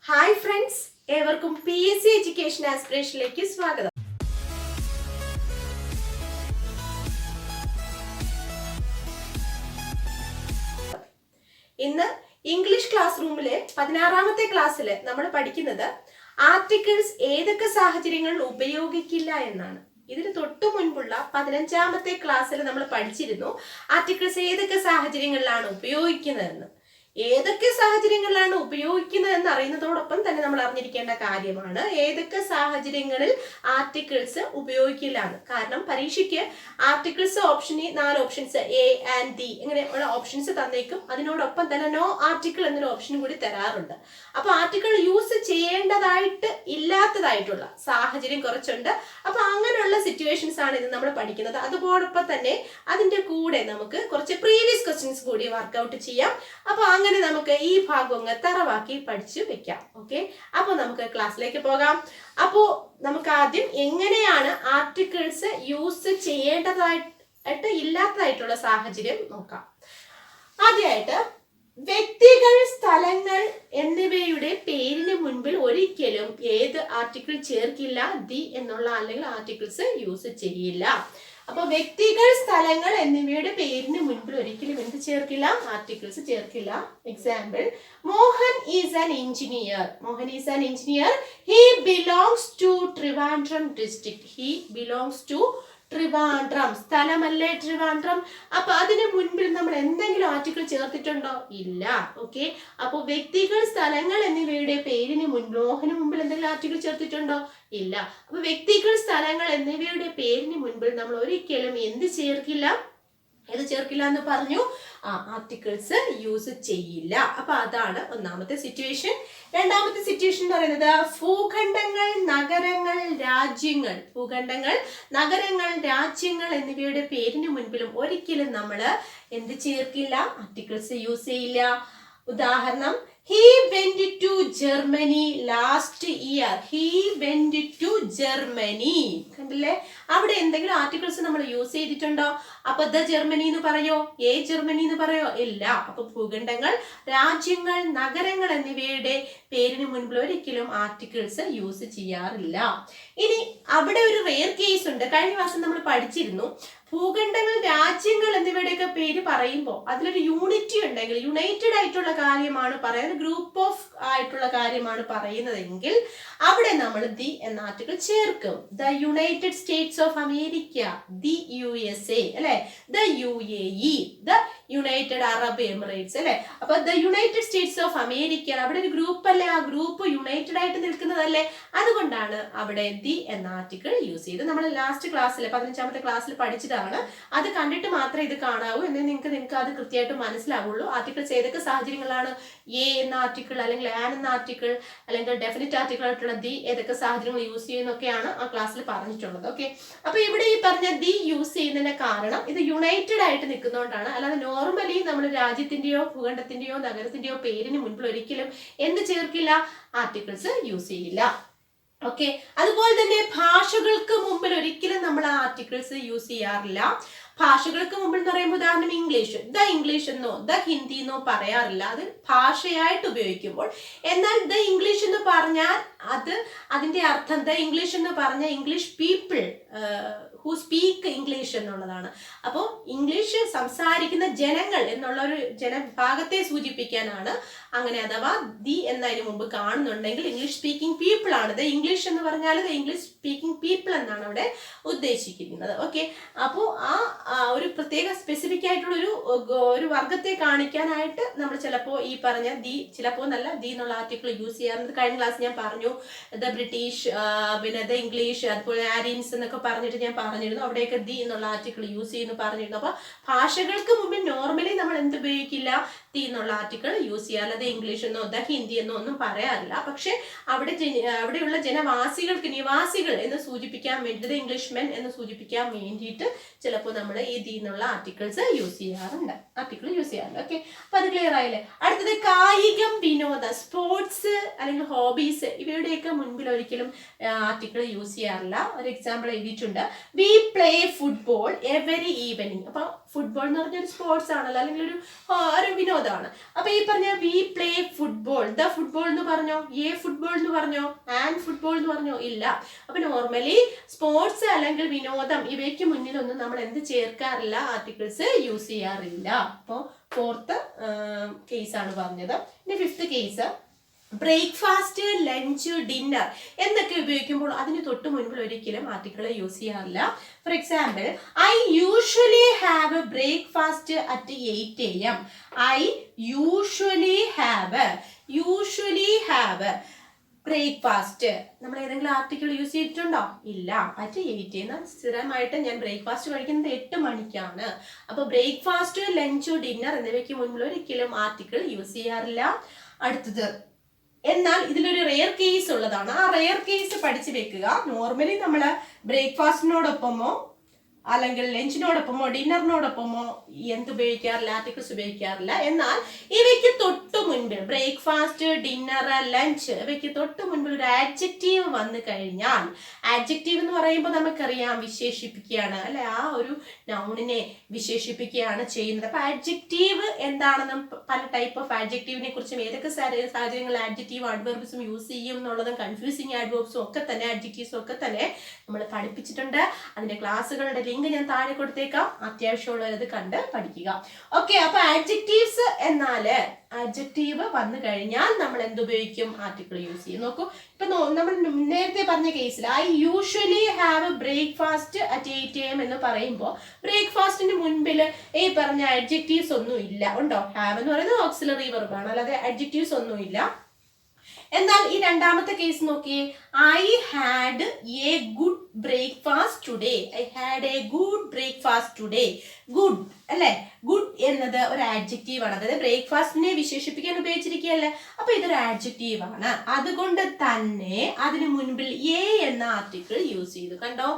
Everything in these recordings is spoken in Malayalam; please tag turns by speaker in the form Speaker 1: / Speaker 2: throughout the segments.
Speaker 1: ഹായ് ഫ്രണ്ട്സ്, ഏവർക്കും PSC എഡ്യൂക്കേഷൻ ആസ്പിറേഷനിലേക്ക് സ്വാഗതം. ഇന്ന് ഇംഗ്ലീഷ് ക്ലാസ് റൂമിലെ 16ാമത്തെ ക്ലാസ്സിൽ നമ്മൾ പഠിക്കുന്നത് ആർട്ടിക്കിൾസ് ഏതൊക്കെ സാഹചര്യങ്ങളിൽ ഉപയോഗിക്കില്ല എന്നാണ്. ഇതിന് തൊട്ടു മുൻപുള്ള 15ാമത്തെ ക്ലാസ്സിൽ നമ്മൾ പഠിച്ചിരുന്നു ആർട്ടിക്കിൾസ് ഏതൊക്കെ സാഹചര്യങ്ങളിലാണ് ഉപയോഗിക്കുന്നതെന്ന്. ഏതൊക്കെ സാഹചര്യങ്ങളിലാണ് ഉപയോഗിക്കുന്നത് എന്ന് അറിയുന്നതോടൊപ്പം തന്നെ നമ്മൾ അറിഞ്ഞിരിക്കേണ്ട കാര്യമാണ് ഏതൊക്കെ സാഹചര്യങ്ങളിൽ ആർട്ടിക്കിൾസ് ഉപയോഗിക്കില്ല എന്ന്. കാരണം പരീക്ഷയ്ക്ക് articles option 4 options A and D ഇങ്ങനെയുള്ള ഓപ്ഷൻസ് തന്നേക്കും. അതിനോടൊപ്പം തന്നെ നോ ആർട്ടിക്കിൾ എന്നൊരു ഓപ്ഷൻ കൂടി തരാറുണ്ട്. അപ്പൊ ആർട്ടിക്കിൾ യൂസ് ചെയ്യേണ്ടതായിട്ട് ഇല്ലാത്തതായിട്ടുള്ള സാഹചര്യം കുറച്ചുണ്ട്. അപ്പൊ അങ്ങനെയുള്ള സിറ്റുവേഷൻസ് ആണ് ഇത് നമ്മൾ പഠിക്കുന്നത്. അതോടൊപ്പം തന്നെ അതിന്റെ കൂടെ നമുക്ക് കുറച്ച് പ്രീവിയസ് ക്വസ്റ്റ്യൻസ് കൂടി വർക്ക്ഔട്ട് ചെയ്യാം. അപ്പൊ അങ്ങനെ നമുക്ക് ഈ ഭാഗം അങ്ങ് തറവാക്കി പഠിച്ചു വെക്കാം. ഓക്കെ, അപ്പൊ നമുക്ക് ക്ലാസ്സിലേക്ക് പോകാം. അപ്പോ നമുക്ക് ആദ്യം എങ്ങനെയാണ് ആർട്ടിക്കിൾസ് യൂസ് ചെയ്യേണ്ടതായിട്ട് ഇല്ലാത്തതായിട്ടുള്ള സാഹചര്യം നോക്കാം. ആദ്യമായിട്ട് വ്യക്തികൾ, സ്ഥലങ്ങൾ എന്നിവയുടെ പേരിന് മുൻപിൽ ഒരിക്കലും ഏത് ആർട്ടിക്കിൾ ചേർക്കില്ല, ദി എന്നുള്ള അല്ലെങ്കിൽ ആർട്ടിക്കിൾസ് യൂസ് ചെയ്യില്ല. അപ്പൊ വ്യക്തികൾ, സ്ഥലങ്ങൾ എന്നിവയുടെ പേരിന് മുൻപിൽ ഒരിക്കലും എന്ത് ചേർക്കില്ല, ആർട്ടിക്കിൾസ് ചേർക്കില്ല. Example, Mohan is an engineer. Mohan is an engineer. He belongs to Trivandrum district. He belongs to Trivandrum, സ്ഥലമല്ലേ ട്രിവാൻഡ്രം. അപ്പൊ അതിന് മുൻപിൽ നമ്മൾ എന്തെങ്കിലും ആർട്ടിക്കിൾ ചേർത്തിട്ടുണ്ടോ? ഇല്ല. ഓക്കെ, അപ്പൊ വ്യക്തികൾ, സ്ഥലങ്ങൾ എന്നിവയുടെ പേരിന് മുൻപിൽ, മോഹന് മുമ്പിൽ എന്തെങ്കിലും ആർട്ടിക്കിൾ ചേർത്തിട്ടുണ്ടോ? ഇല്ല. അപ്പൊ വ്യക്തികൾ, സ്ഥലങ്ങൾ എന്നിവയുടെ പേരിന് മുൻപിൽ നമ്മൾ ഒരിക്കലും എന്ത് ചേർക്കില്ല, ഏത് ചേർക്കില്ല എന്ന് പറഞ്ഞു, ആർട്ടിക്കിൾസ് യൂസ് ചെയ്യില്ല. അപ്പൊ അതാണ് ഒന്നാമത്തെ സിറ്റുവേഷൻ. രണ്ടാമത്തെ സിറ്റുവേഷൻ എന്ന് പറയുന്നത് ഭൂഖണ്ഡങ്ങൾ, നഗരങ്ങൾ, രാജ്യങ്ങൾ. ഭൂഖണ്ഡങ്ങൾ, നഗരങ്ങൾ, രാജ്യങ്ങൾ എന്നിവയുടെ പേരിന് മുൻപിലും ഒരിക്കലും നമ്മൾ എന്ത് ചേർക്കില്ല, ആർട്ടിക്കിൾസ് യൂസ് ചെയ്യില്ല. ഉദാഹരണം, he went to Germany last year. he went to Germany. കണ്ടില്ലേ, അവിടെ എന്തെങ്കിലും ആർട്ടിക്കിൾസ് നമ്മൾ യൂസ് ചെയ്തിട്ടുണ്ടോ? അപ്പൊ ദ ജർമ്മനി എന്ന് പറയോ, ജർമ്മനി എന്ന് പറയോ? ഇല്ല. അപ്പൊ ഭൂഖണ്ഡങ്ങൾ, രാജ്യങ്ങൾ, നഗരങ്ങൾ എന്നിവയുടെ പേരിന് മുൻപിൽ ഒരിക്കലും ആർട്ടിക്കിൾസ് യൂസ് ചെയ്യാറില്ല. ഇനി അവിടെ ഒരു റെയർ കേസ് ഉണ്ട്. കഴിഞ്ഞ മാസം നമ്മൾ പഠിച്ചിരുന്നു, ഭൂഖണ്ഡങ്ങൾ, രാജ്യങ്ങൾ എന്നിവയുടെയൊക്കെ പേര് പറയുമ്പോൾ അതിലൊരു യൂണിറ്റി ഉണ്ടെങ്കിൽ, യുണൈറ്റഡ് ആയിട്ടുള്ള കാര്യമാണ് പറയുന്നത്, ഗ്രൂപ്പ് ഓഫ് ആയിട്ടുള്ള കാര്യമാണ് പറയുന്നതെങ്കിൽ അവിടെ നമ്മൾ ദി എന്ന ആർട്ടിക്കിൾ ചേർക്കും. The United States of America, the USA അല്ലെ, the UAE, the United Arab Emirates അല്ലെ. അപ്പൊ the United States of America, അവിടെ ഒരു ഗ്രൂപ്പ് അല്ലേ, ആ ഗ്രൂപ്പ് യുണൈറ്റഡ് ആയിട്ട് നിൽക്കുന്നതല്ലേ, അതുകൊണ്ടാണ് അവിടെ ദി എന്ന ആർട്ടിക്കിൾ യൂസ് ചെയ്ത്. നമ്മൾ ലാസ്റ്റ് ക്ലാസ്സിൽ 15ാമത്തെ ക്ലാസ്സിൽ പഠിച്ചതാണ്. അത് കണ്ടിട്ട് മാത്രമേ ഇത് കാണാവൂ, എങ്കിൽ നിങ്ങൾക്ക് അത് കൃത്യമായിട്ട് മനസ്സിലാവുള്ളൂ. ആർട്ടിക്കിൾസ് ഏതൊക്കെ സാഹചര്യങ്ങളാണ് എന്ന ആർട്ടിക്കിൾ അല്ലെങ്കിൽ ആൻ എന്ന ആർട്ടിക്കിൾ അല്ലെങ്കിൽ ഡെഫിനിറ്റ് ആർട്ടിക്കിൾ ആയിട്ടുള്ള ദി ഏതൊക്കെ സാഹചര്യങ്ങൾ യൂസ് ചെയ്യുന്നൊക്കെയാണ് ആ ക്ലാസ്സിൽ പറഞ്ഞിട്ടുള്ളത്. ഓക്കെ, അപ്പൊ ഇവിടെ ഈ പറഞ്ഞ ദി യൂസ് ചെയ്യുന്നതിന്റെ കാരണം ഇത് യുണൈറ്റഡ് ആയിട്ട് നിൽക്കുന്നതുകൊണ്ടാണ്. അല്ലാതെ നോർമലി നമ്മൾ രാജ്യത്തിന്റെയോ ഭൂഖണ്ഡത്തിന്റെയോ നഗരത്തിന്റെയോ പേരിന് മുൻപിൽ ഒരിക്കലും എന്ത് ചേർക്കില്ല, ആർട്ടിക്കിൾസ് യൂസ് ചെയ്യില്ല. ഓക്കെ, അതുപോലെ തന്നെ ഭാഷകൾക്ക് മുമ്പിൽ ഒരിക്കലും നമ്മൾ ആർട്ടിക്കിൾസ് യൂസ് ചെയ്യാറില്ല. ഭാഷകൾക്ക് മുമ്പിൽ എന്ന് പറയുമ്പോൾ ഉദാഹരണം ഇംഗ്ലീഷ്, ദ ഇംഗ്ലീഷ് എന്നോ ദ ഹിന്ദി എന്നോ പറയാറില്ല, അത് ഭാഷയായിട്ട് ഉപയോഗിക്കുമ്പോൾ. എന്നാൽ ദ ഇംഗ്ലീഷ് എന്ന് പറഞ്ഞാൽ അതിന്റെ അർത്ഥം, ദ ഇംഗ്ലീഷ് എന്ന് പറഞ്ഞാൽ English people who speak English എന്നുള്ളതാണ്. അപ്പോൾ ഇംഗ്ലീഷ് സംസാരിക്കുന്ന ജനങ്ങൾ എന്നുള്ള ഒരു ജനവിഭാഗത്തെ സൂചിപ്പിക്കാനാണ് അങ്ങനെ. അഥവാ ദി എന്നതിന് മുമ്പ് കാണുന്നുണ്ടെങ്കിൽ ഇംഗ്ലീഷ് സ്പീക്കിംഗ് പീപ്പിൾ ആണ്. ദ ഇംഗ്ലീഷ് എന്ന് പറഞ്ഞാൽ ദ ഇംഗ്ലീഷ് സ്പീക്കിംഗ് പീപ്പിൾ എന്നാണ് അവിടെ ഉദ്ദേശിക്കുന്നത്. ഓക്കെ, അപ്പോൾ ഒരു പ്രത്യേക സ്പെസിഫിക് ആയിട്ടുള്ള ഒരു വർഗത്തെ കാണിക്കാനായിട്ട് നമ്മൾ ചിലപ്പോൾ ഈ പറഞ്ഞ ദി, ചിലപ്പോൾ നല്ല ദി എന്നുള്ള ആർട്ടിക്കിൾ യൂസ് ചെയ്യാറുണ്ട്. കഴിഞ്ഞ ക്ലാസ് ഞാൻ പറഞ്ഞു ദ ബ്രിട്ടീഷ്, പിന്നെ ദ ഇംഗ്ലീഷ്, അതുപോലെ ആര്യൻസ് എന്നൊക്കെ പറഞ്ഞിട്ട് ഞാൻ പറഞ്ഞിരുന്നു. അവിടെയൊക്കെ ദി എന്നുള്ള ആർട്ടിക്കിൾ യൂസ് ചെയ്യുന്നു പറഞ്ഞിരുന്നു. അപ്പൊ ഭാഷകൾക്ക് മുമ്പിൽ നോർമലി നമ്മൾ എന്ത് ഉപയോഗിക്കില്ല, ദി എന്നുള്ള ആർട്ടിക്കിൾ യൂസ് ചെയ്യാറില്ല. ദ ഇംഗ്ലീഷ് എന്നോ ദ ഹിന്ദി എന്നോ ഒന്നും പറയാറില്ല. പക്ഷെ അവിടെയുള്ള ജനവാസികൾക്ക്, നിവാസികൾ എന്ന് സൂചിപ്പിക്കാൻ വേണ്ടിയിട്ട്, ഇംഗ്ലീഷ്മെൻ എന്ന് സൂചിപ്പിക്കാൻ വേണ്ടിയിട്ട് ചിലപ്പോൾ നമ്മൾ ഈ ദി എന്നുള്ള ആർട്ടിക്കിൾസ് യൂസ് ചെയ്യാറുണ്ട്. ഓക്കെ, അപ്പൊ അത് ക്ലിയർ ആയില്ലേ? അടുത്തത് കായികം, വിനോദ, സ്പോർട്സ് അല്ലെങ്കിൽ ഹോബീസ് ഇവയുടെയൊക്കെ മുൻപിൽ ഒരിക്കലും ആർട്ടിക്കിൾ യൂസ് ചെയ്യാറില്ല. ഒരു എക്സാമ്പിൾ എഴുതിയിട്ടുണ്ട്, V play football every evening. അപ്പൊ ഫുട്ബോൾ എന്ന് പറഞ്ഞൊരു സ്പോർട്സ് ആണല്ലോ, അല്ലെങ്കിൽ ഒരു വിനോദം വിനോദമാണ്. അപ്പൊ ഈ പറഞ്ഞ V play football, the football എന്ന് പറഞ്ഞോ, എ ഫുട്ബോൾ എന്ന് പറഞ്ഞോ, ആൻഡ് ഫുട്ബോൾ എന്ന് പറഞ്ഞോ, ഇല്ല. അപ്പൊ നോർമലി സ്പോർട്സ് അല്ലെങ്കിൽ വിനോദം ഇവയ്ക്ക് മുന്നിലൊന്നും നമ്മൾ എന്ത് ചേർക്കാറില്ല, ആർട്ടിക്കിൾസ് യൂസ് ചെയ്യാറില്ല. അപ്പോൾ ഫോർത്ത് കേസാണ് പറഞ്ഞത്. ഇനി fifth case, breakfast, lunch, dinner എന്നൊക്കെ ഉപയോഗിക്കുമ്പോൾ അതിന് തൊട്ട് മുൻപിൽ ഒരിക്കലും ആർട്ടിക്കിൾ യൂസ് ചെയ്യാറില്ല. For example, I usually have A breakfast at 8 AM. I usually have breakfast. നമ്മൾ ഏതെങ്കിലും ആർട്ടിക്കിൾ യൂസ് ചെയ്തിട്ടുണ്ടോ? ഇല്ല. At 8 AM. സ്ഥിരമായിട്ട് ഞാൻ ബ്രേക്ക്ഫാസ്റ്റ് കഴിക്കുന്നത് 8 മണിക്കാണ്. അപ്പൊ ബ്രേക്ക്ഫാസ്റ്റ്, ലഞ്ച്, ഡിന്നർ എന്നിവയ്ക്ക് മുൻപിൽ ഒരിക്കലും ആർട്ടിക്കിൾ യൂസ് ചെയ്യാറില്ല. അടുത്തത്, എന്നാൽ ഇതിലൊരു റെയർ കേസ് ഉള്ളതാണ്. ആ റെയർ കേസ് പഠിച്ചു വെക്കുക. നോർമലി നമ്മൾ ബ്രേക്ക്ഫാസ്റ്റിനോടൊപ്പമോ അല്ലെങ്കിൽ ലഞ്ചിനോടൊപ്പമോ ഡിന്നറിനോടൊപ്പമോ എന്ത് ഉപയോഗിക്കാറില്ല, ആർട്ടിക്കിൾസ് ഉപയോഗിക്കാറില്ല. എന്നാൽ ഇവയ്ക്ക് തൊട്ടു മുൻപിൽ ബ്രേക്ക്ഫാസ്റ്റ്, ഡിന്നർ, ലഞ്ച് ഇവയ്ക്ക് തൊട്ടു മുൻപിൽ ഒരു ആഡ്ജക്റ്റീവ് വന്നു കഴിഞ്ഞാൽ, ആഡ്ജക്റ്റീവ് എന്ന് പറയുമ്പോൾ നമുക്കറിയാം വിശേഷിപ്പിക്കുകയാണ് അല്ലെ, ആ ഒരു നൗണിനെ വിശേഷിപ്പിക്കുകയാണ് ചെയ്യുന്നത്. അപ്പൊ ആഡ്ജക്റ്റീവ് എന്താണെന്നും പല ടൈപ്പ് ഓഫ് ആഡ്ജക്റ്റീവിനെ കുറിച്ചും ഏതൊക്കെ സാഹചര്യങ്ങളിൽ ആഡ്ജക്റ്റീവ് ആഡ്വർബ്സും യൂസ് ചെയ്യും എന്നുള്ളതും കൺഫ്യൂസിങ് ആഡ്വർബ്സും ഒക്കെ തന്നെ ആഡ്ജക്റ്റീവ്സും ഒക്കെ തന്നെ നമ്മൾ പഠിപ്പിച്ചിട്ടുണ്ട്. അതിന്റെ ക്ലാസ്സുകളുടെ ലിങ്ക് ഞാൻ താഴെ കൊടുത്തേക്കാം, അത്യാവശ്യമുള്ളത് കണ്ട് പഠിക്കുക. ഓക്കെ, അപ്പൊ ആഡ്ജക്റ്റീവ്സ് എന്നാല് ആഡ്ജക്റ്റീവ് വന്നു കഴിഞ്ഞാൽ നമ്മൾ എന്തുപയോഗിക്കും, ആർട്ടിക്കിൾ യൂസ് ചെയ്യും. നോക്കൂ, ഇപ്പൊ നമ്മൾ നേരത്തെ പറഞ്ഞ കേസിൽ I usually have breakfast at 8 AM എന്ന് പറയുമ്പോൾ ബ്രേക്ക്ഫാസ്റ്റിന് മുൻപിൽ ഈ പറഞ്ഞ ആഡ്ജക്റ്റീവ്സ് ഒന്നും ഇല്ല. ഉണ്ടോ? ഹാവ് എന്ന് പറയുന്നത് ഓക്സിലറി വെർബാണ്, അല്ലാതെ ആഡ്ജക്റ്റീവ്സ് ഒന്നും ഇല്ല. എന്നാൽ ഈ രണ്ടാമത്തെ കേസ് നോക്കിയേ, I had A good breakfast today. I had A good breakfast today. Good അല്ലെ, ഗുഡ് എന്നത് ഒരു ആഡ്ജക്റ്റീവ് ആണ്, അതായത് ബ്രേക്ക്ഫാസ്റ്റിനെ വിശേഷിപ്പിക്കാൻ ഉപയോഗിച്ചിരിക്കുകയല്ലേ. അപ്പൊ ഇതൊരു ആഡ്ജക്റ്റീവ് ആണ്, അതുകൊണ്ട് തന്നെ അതിന് മുൻപിൽ എ എന്ന ആർട്ടിക്കിൾ യൂസ് ചെയ്തു. കണ്ടോ,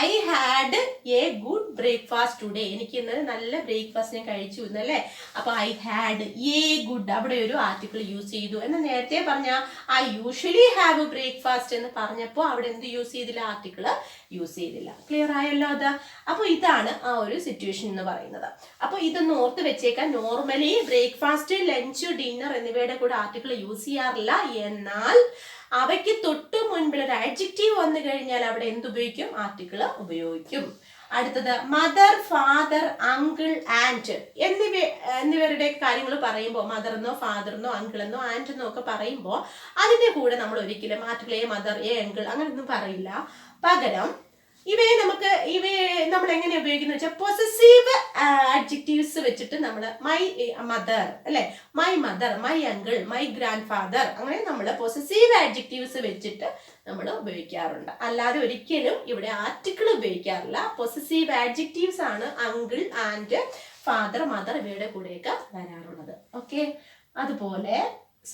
Speaker 1: I had A good breakfast today. എനിക്ക് ഇന്നലെ നല്ല ബ്രേക്ക്ഫാസ്റ്റ് ഞാൻ കഴിച്ചു എന്നല്ലേ. അപ്പൊ ഐ ഹാഡ് എ ഗുഡ്, അവിടെ ഒരു ആർട്ടിക്കിൾ യൂസ് ചെയ്തു. എന്ന് നേരത്തെ പറഞ്ഞ ഐ യൂഷ്വലി ഹാവ് ബ്രേക്ക്ഫാസ്റ്റ് എന്ന് പറഞ്ഞപ്പോൾ അവിടെ എന്ത് യൂസ് ചെയ്തില്ല, ആർട്ടിക്കിൾ യൂസ് ചെയ്തില്ല. ക്ലിയർ ആയല്ലോ അത്? അപ്പൊ ഇതാണ് ആ ഒരു സിറ്റുവേഷൻ എന്ന് പറയുന്നത്. അപ്പൊ ഇതൊന്ന് ഓർത്ത് വെച്ചേക്കാൻ. നോർമലി ബ്രേക്ക്ഫാസ്റ്റ്, ലഞ്ച്, ഡിന്നർ എന്നിവയുടെ കൂടെ ആർട്ടിക്കിൾ യൂസ് ചെയ്യാറില്ല. എന്നാൽ അവയ്ക്ക് തൊട്ടു മുൻപിൽ ഒരു ആഡ്ജക്റ്റീവ് വന്നു കഴിഞ്ഞാൽ അവിടെ എന്തുപയോഗിക്കും, ആർട്ടിക്കിൾ ഉപയോഗിക്കും. അടുത്തത്, മദർ, ഫാദർ, അങ്കിൾ, ആൻറ്റ് എന്നിവരുടെ കാര്യങ്ങൾ പറയുമ്പോൾ, മദറിനോ ഫാദറിനോ അങ്കിളെന്നോ ആൻറ്റെന്നോ ഒക്കെ പറയുമ്പോൾ അതിന്റെ കൂടെ നമ്മൾ ഒരിക്കലും article A mother, A uncle അങ്ങനെയൊന്നും പറയില്ല. പകരം ഇവയെ നമ്മൾ എങ്ങനെ ഉപയോഗിക്കുന്ന വെച്ചാൽ പൊസസീവ് ആഡ്ജക്റ്റീവ്സ് വെച്ചിട്ട് നമ്മൾ മൈ മദർ അല്ലെ, my mother, my uncle, my grand father, അങ്ങനെ നമ്മൾ പൊസസീവ് ആഡ്ജക്റ്റീവ്സ് വെച്ചിട്ട് നമ്മൾ ഉപയോഗിക്കാറുണ്ട്. അല്ലാതെ ഒരിക്കലും ഇവിടെ ആർട്ടിക്കിൾ ഉപയോഗിക്കാറില്ല. പൊസസീവ് ആഡ്ജക്റ്റീവ്സ് ആണ് അങ്കിൾ, ആൻഡ്, ഫാദർ, മദർ ഇവയുടെ കൂടെയൊക്കെ വരാറുള്ളത്. ഓക്കെ, അതുപോലെ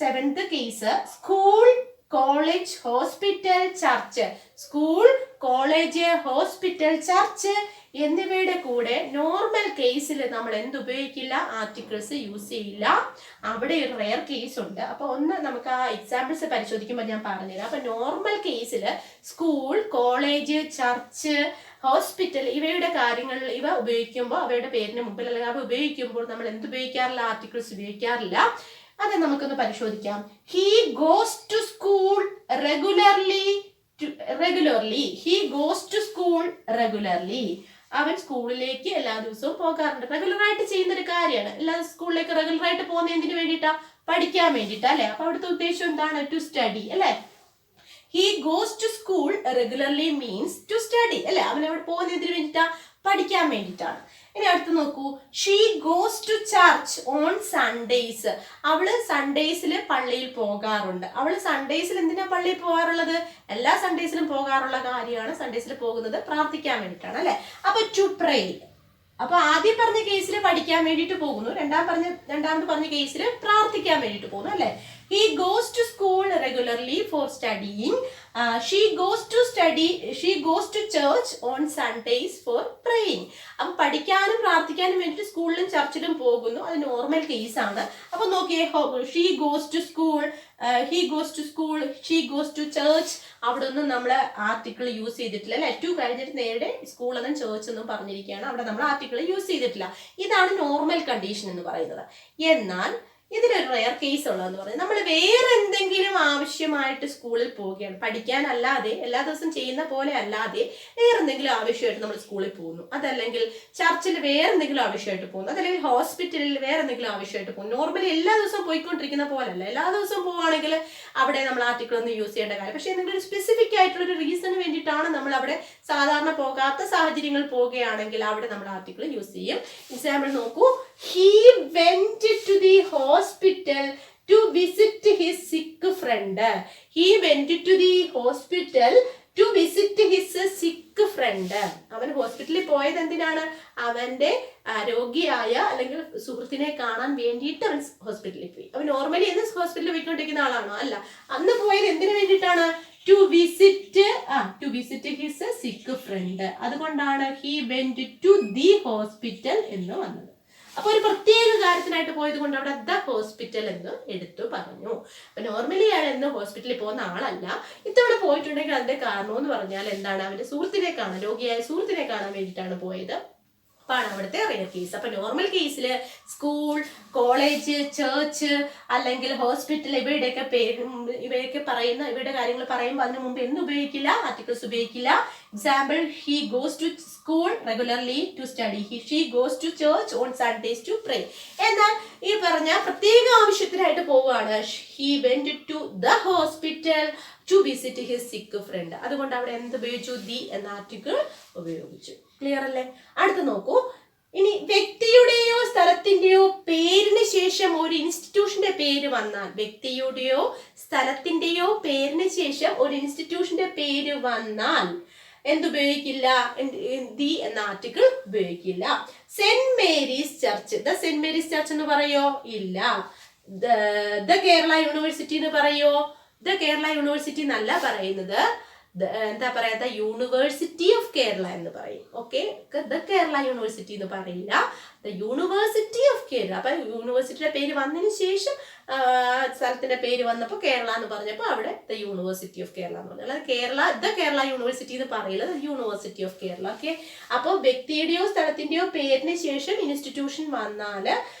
Speaker 1: seventh case, school, college, hospital, church. School, college, hospital, church എന്നിവയുടെ കൂടെ നോർമൽ കേസിൽ നമ്മൾ എന്തുപയോഗിക്കില്ല, ആർട്ടിക്കിൾസ് യൂസ് ചെയ്യില്ല. അവിടെ ഒരു റെയർ കേസ് ഉണ്ട്. അപ്പൊ ഒന്ന് നമുക്ക് ആ എക്സാമ്പിൾസ് പരിശോധിക്കുമ്പോൾ ഞാൻ പറഞ്ഞുതരാം. അപ്പൊ നോർമൽ കേസിൽ സ്കൂൾ, കോളേജ്, ചർച്ച്, ഹോസ്പിറ്റൽ ഇവയുടെ കാര്യങ്ങളിൽ ഇവ ഉപയോഗിക്കുമ്പോൾ, അവയുടെ പേരിന് മുമ്പിൽ അല്ലെങ്കിൽ അവ ഉപയോഗിക്കുമ്പോൾ നമ്മൾ എന്തുപയോഗിക്കാറില്ല, ആർട്ടിക്കിൾസ് ഉപയോഗിക്കാറില്ല. അത് നമുക്കൊന്ന് പരിശോധിക്കാം. He goes to school regularly. He goes to school regularly. അവൻ സ്കൂളിലേക്ക് എല്ലാ ദിവസവും പോകാറുണ്ട്. റെഗുലറായിട്ട് ചെയ്യുന്ന ഒരു കാര്യമാണ്. എല്ലാ സ്കൂളിലേക്ക് റെഗുലറായിട്ട് പോകുന്ന എന്തിനു വേണ്ടിയിട്ടാ, പഠിക്കാൻ വേണ്ടിയിട്ടാ അല്ലെ. അപ്പൊ അവിടുത്തെ ഉദ്ദേശം എന്താണ്, ടു സ്റ്റഡി അല്ലെ. He goes to school regularly means to study അല്ലെ. അവൻ അവിടെ പോകുന്ന എന്തിനു വേണ്ടിയിട്ടാ, പഠിക്കാൻ വേണ്ടിയിട്ടാണ്. ഇനി അടുത്ത് നോക്കൂ, she goes to church on Sundays. അവള് സൺഡേയ്സിൽ പള്ളിയിൽ പോകാറുണ്ട്. അവള് സൺഡേയ്സിൽ എന്തിനാ പള്ളിയിൽ പോകാറുള്ളത്, എല്ലാ സൺഡേയ്സിലും പോകാറുള്ള കാര്യമാണ്. സൺഡേയ്സിൽ പോകുന്നത് പ്രാർത്ഥിക്കാൻ വേണ്ടിയിട്ടാണ് അല്ലെ. അപ്പൊ ടു പ്രേ. അപ്പൊ ആദ്യം പറഞ്ഞ കേസിൽ പഠിക്കാൻ വേണ്ടിയിട്ട് പോകുന്നു, രണ്ടാമത് പറഞ്ഞ കേസിൽ പ്രാർത്ഥിക്കാൻ വേണ്ടിയിട്ട് പോകുന്നു അല്ലെ. He goes to school regularly for studying. She goes to church on Sundays for praying. അപ്പം പഠിക്കാനും പ്രാർത്ഥിക്കാനും വേണ്ടിയിട്ട് സ്കൂളിലും ചർച്ചിലും പോകുന്നു. അത് നോർമൽ കേസാണ്. അപ്പൊ നോക്കിയേ, she goes to school, he goes to school, she goes to church. അവിടെ ഒന്നും നമ്മൾ ആർട്ടിക്കിൾ യൂസ് ചെയ്തിട്ടില്ല അല്ലെ. ടു കഴിഞ്ഞിട്ട് നേരെ സ്കൂൾ എന്നും ചേർച്ച് എന്നും പറഞ്ഞിരിക്കുകയാണ്. അവിടെ നമ്മൾ ആർട്ടിക്കിൾ യൂസ് ചെയ്തിട്ടില്ല. ഇതാണ് നോർമൽ കണ്ടീഷൻ എന്ന് പറയുന്നത്. എന്നാൽ ഇതിലൊരു റെയർ കേസ് ഉള്ളതെന്ന് പറഞ്ഞാൽ നമ്മൾ വേറെ എന്തെങ്കിലും ആവശ്യമായിട്ട് സ്കൂളിൽ പോവുകയാണ്, പഠിക്കാനല്ലാതെ എല്ലാ ദിവസവും ചെയ്യുന്ന പോലെ അല്ലാതെ വേറെ എന്തെങ്കിലും ആവശ്യമായിട്ട് നമ്മൾ സ്കൂളിൽ പോകുന്നു, അതല്ലെങ്കിൽ ചർച്ചിൽ വേറെ എന്തെങ്കിലും ആവശ്യമായിട്ട് പോകുന്നു, അതല്ലെങ്കിൽ ഹോസ്പിറ്റലിൽ വേറെ എന്തെങ്കിലും ആവശ്യമായിട്ട് പോകുന്നു. നോർമലി എല്ലാ ദിവസവും പോയിക്കൊണ്ടിരിക്കുന്ന പോലല്ല. എല്ലാ ദിവസവും പോവുകയാണെങ്കിൽ അവിടെ നമ്മൾ ആർട്ടിക്കിൾ ഒന്നും യൂസ് ചെയ്യേണ്ട കാര്യം. പക്ഷെ എന്തെങ്കിലും സ്പെസിഫിക് ആയിട്ടുള്ള ഒരു റീസണ് വേണ്ടിയിട്ടാണ് നമ്മൾ അവിടെ സാധാരണ പോകാത്ത സാഹചര്യങ്ങൾ പോവുകയാണെങ്കിൽ അവിടെ നമ്മൾ ആർട്ടിക്കിൾ യൂസ് ചെയ്യും. എക്സാമ്പിൾ നോക്കൂ. He went to the hospital to visit his sick friend. He went to the hospital to visit his sick friend. അവൻ ഹോസ്പിറ്റലിൽ പോയത് എന്തിനാണ്? അവന്റെ രോഗിയായ അല്ലെങ്കിൽ സുഹൃത്തിനെ കാണാൻ വേണ്ടിയിട്ട് അവൻ ഹോസ്പിറ്റലിൽ പോയി. അവൻ നോർമലി എന്ന് ഹോസ്പിറ്റലിൽ പോയിക്കൊണ്ടിരിക്കുന്ന ആളാണോ? അല്ല. അന്ന് പോയത് എന്തിനു വേണ്ടിയിട്ടാണ്? To visit his sick front. അതുകൊണ്ടാണ് he went to the hospital എന്ന് വന്നത്. അപ്പൊ ഒരു പ്രത്യേക കാര്യത്തിനായിട്ട് പോയത് കൊണ്ട് അവിടെ ദ ഹോസ്പിറ്റൽ എന്ന് എടുത്തു പറഞ്ഞു. അപ്പൊ നോർമലി അയാൾ എന്ന് ഹോസ്പിറ്റലിൽ പോകുന്ന ആളല്ല. ഇത്തവണ പോയിട്ടുണ്ടെങ്കിൽ അതിന്റെ കാരണം എന്ന് പറഞ്ഞാൽ എന്താണ്? അവന്റെ സുഹൃത്തിനെ കാണാൻ, രോഗിയായ സുഹൃത്തിനെ കാണാൻ വേണ്ടിയിട്ടാണ് പോയത്. അപ്പാണ് അവിടുത്തെ റെയർ കേസ്. അപ്പൊ നോർമൽ കേസിൽ സ്കൂൾ, കോളേജ്, ചർച്ച് അല്ലെങ്കിൽ ഹോസ്പിറ്റൽ ഇവയുടെയൊക്കെ ഇവയുടെ കാര്യങ്ങൾ പറയുമ്പോൾ അതിനു മുമ്പ് എന്ത് ഉപയോഗിക്കില്ല? ആർട്ടിക്കിൾസ് ഉപയോഗിക്കില്ല. Example, he goes to school regularly to study, she goes to church on Sundays to pray. എന്നാൽ ഈ പറഞ്ഞ പ്രത്യേക ആവശ്യത്തിനായിട്ട് പോവുകയാണ്. He went to the hospital to visit his sick friend. അതുകൊണ്ട് അവിടെ എന്ത് ഉപയോഗിച്ചു? ദി എന്ന ആർട്ടിക്കിൾ ഉപയോഗിച്ചു. ക്ലിയർ അല്ലേ? അടുത്ത് നോക്കൂ. ഇനി വ്യക്തിയുടെയോ സ്ഥലത്തിന്റെയോ പേരിന് ശേഷം ഒരു ഇൻസ്റ്റിറ്റ്യൂഷന്റെ പേര് വന്നാൽ, വ്യക്തിയുടെയോ സ്ഥലത്തിന്റെയോ പേരിന് ശേഷം ഒരു ഇൻസ്റ്റിറ്റ്യൂഷന്റെ പേര് വന്നാൽ എന്തുപയോഗിക്കില്ല? ദി എന്ന ആർട്ടിക്കിൾ ഉപയോഗിക്കില്ല. Saint Mary's church, the saint Mary's church എന്ന് പറയോ? ഇല്ല. ദ കേരള യൂണിവേഴ്സിറ്റി എന്ന് പറയോ? ദ കേരള യൂണിവേഴ്സിറ്റി എന്നല്ല പറയുന്നത്. എന്താ പറയാ? ദ യൂണിവേഴ്സിറ്റി ഓഫ് കേരള എന്ന് പറയും. ഓക്കെ, ദ കേരള യൂണിവേഴ്സിറ്റി എന്ന് പറയില്ല, ദ യൂണിവേഴ്സിറ്റി ഓഫ് കേരള. അപ്പൊ യൂണിവേഴ്സിറ്റിയുടെ പേര് വന്നതിന് ശേഷം സ്ഥലത്തിന്റെ പേര് വന്നപ്പോൾ കേരള എന്ന് പറഞ്ഞപ്പോൾ അവിടെ ദ യൂണിവേഴ്സിറ്റി ഓഫ് കേരള എന്ന് പറഞ്ഞു. അല്ലാതെ കേരള ദ കേരള യൂണിവേഴ്സിറ്റി എന്ന് പറയില്ല, the university of Kerala. Okay, അപ്പോൾ വ്യക്തിയുടെയോ സ്ഥലത്തിന്റെയോ പേരിന് ശേഷം ഇൻസ്റ്റിറ്റ്യൂഷൻ വന്നാല്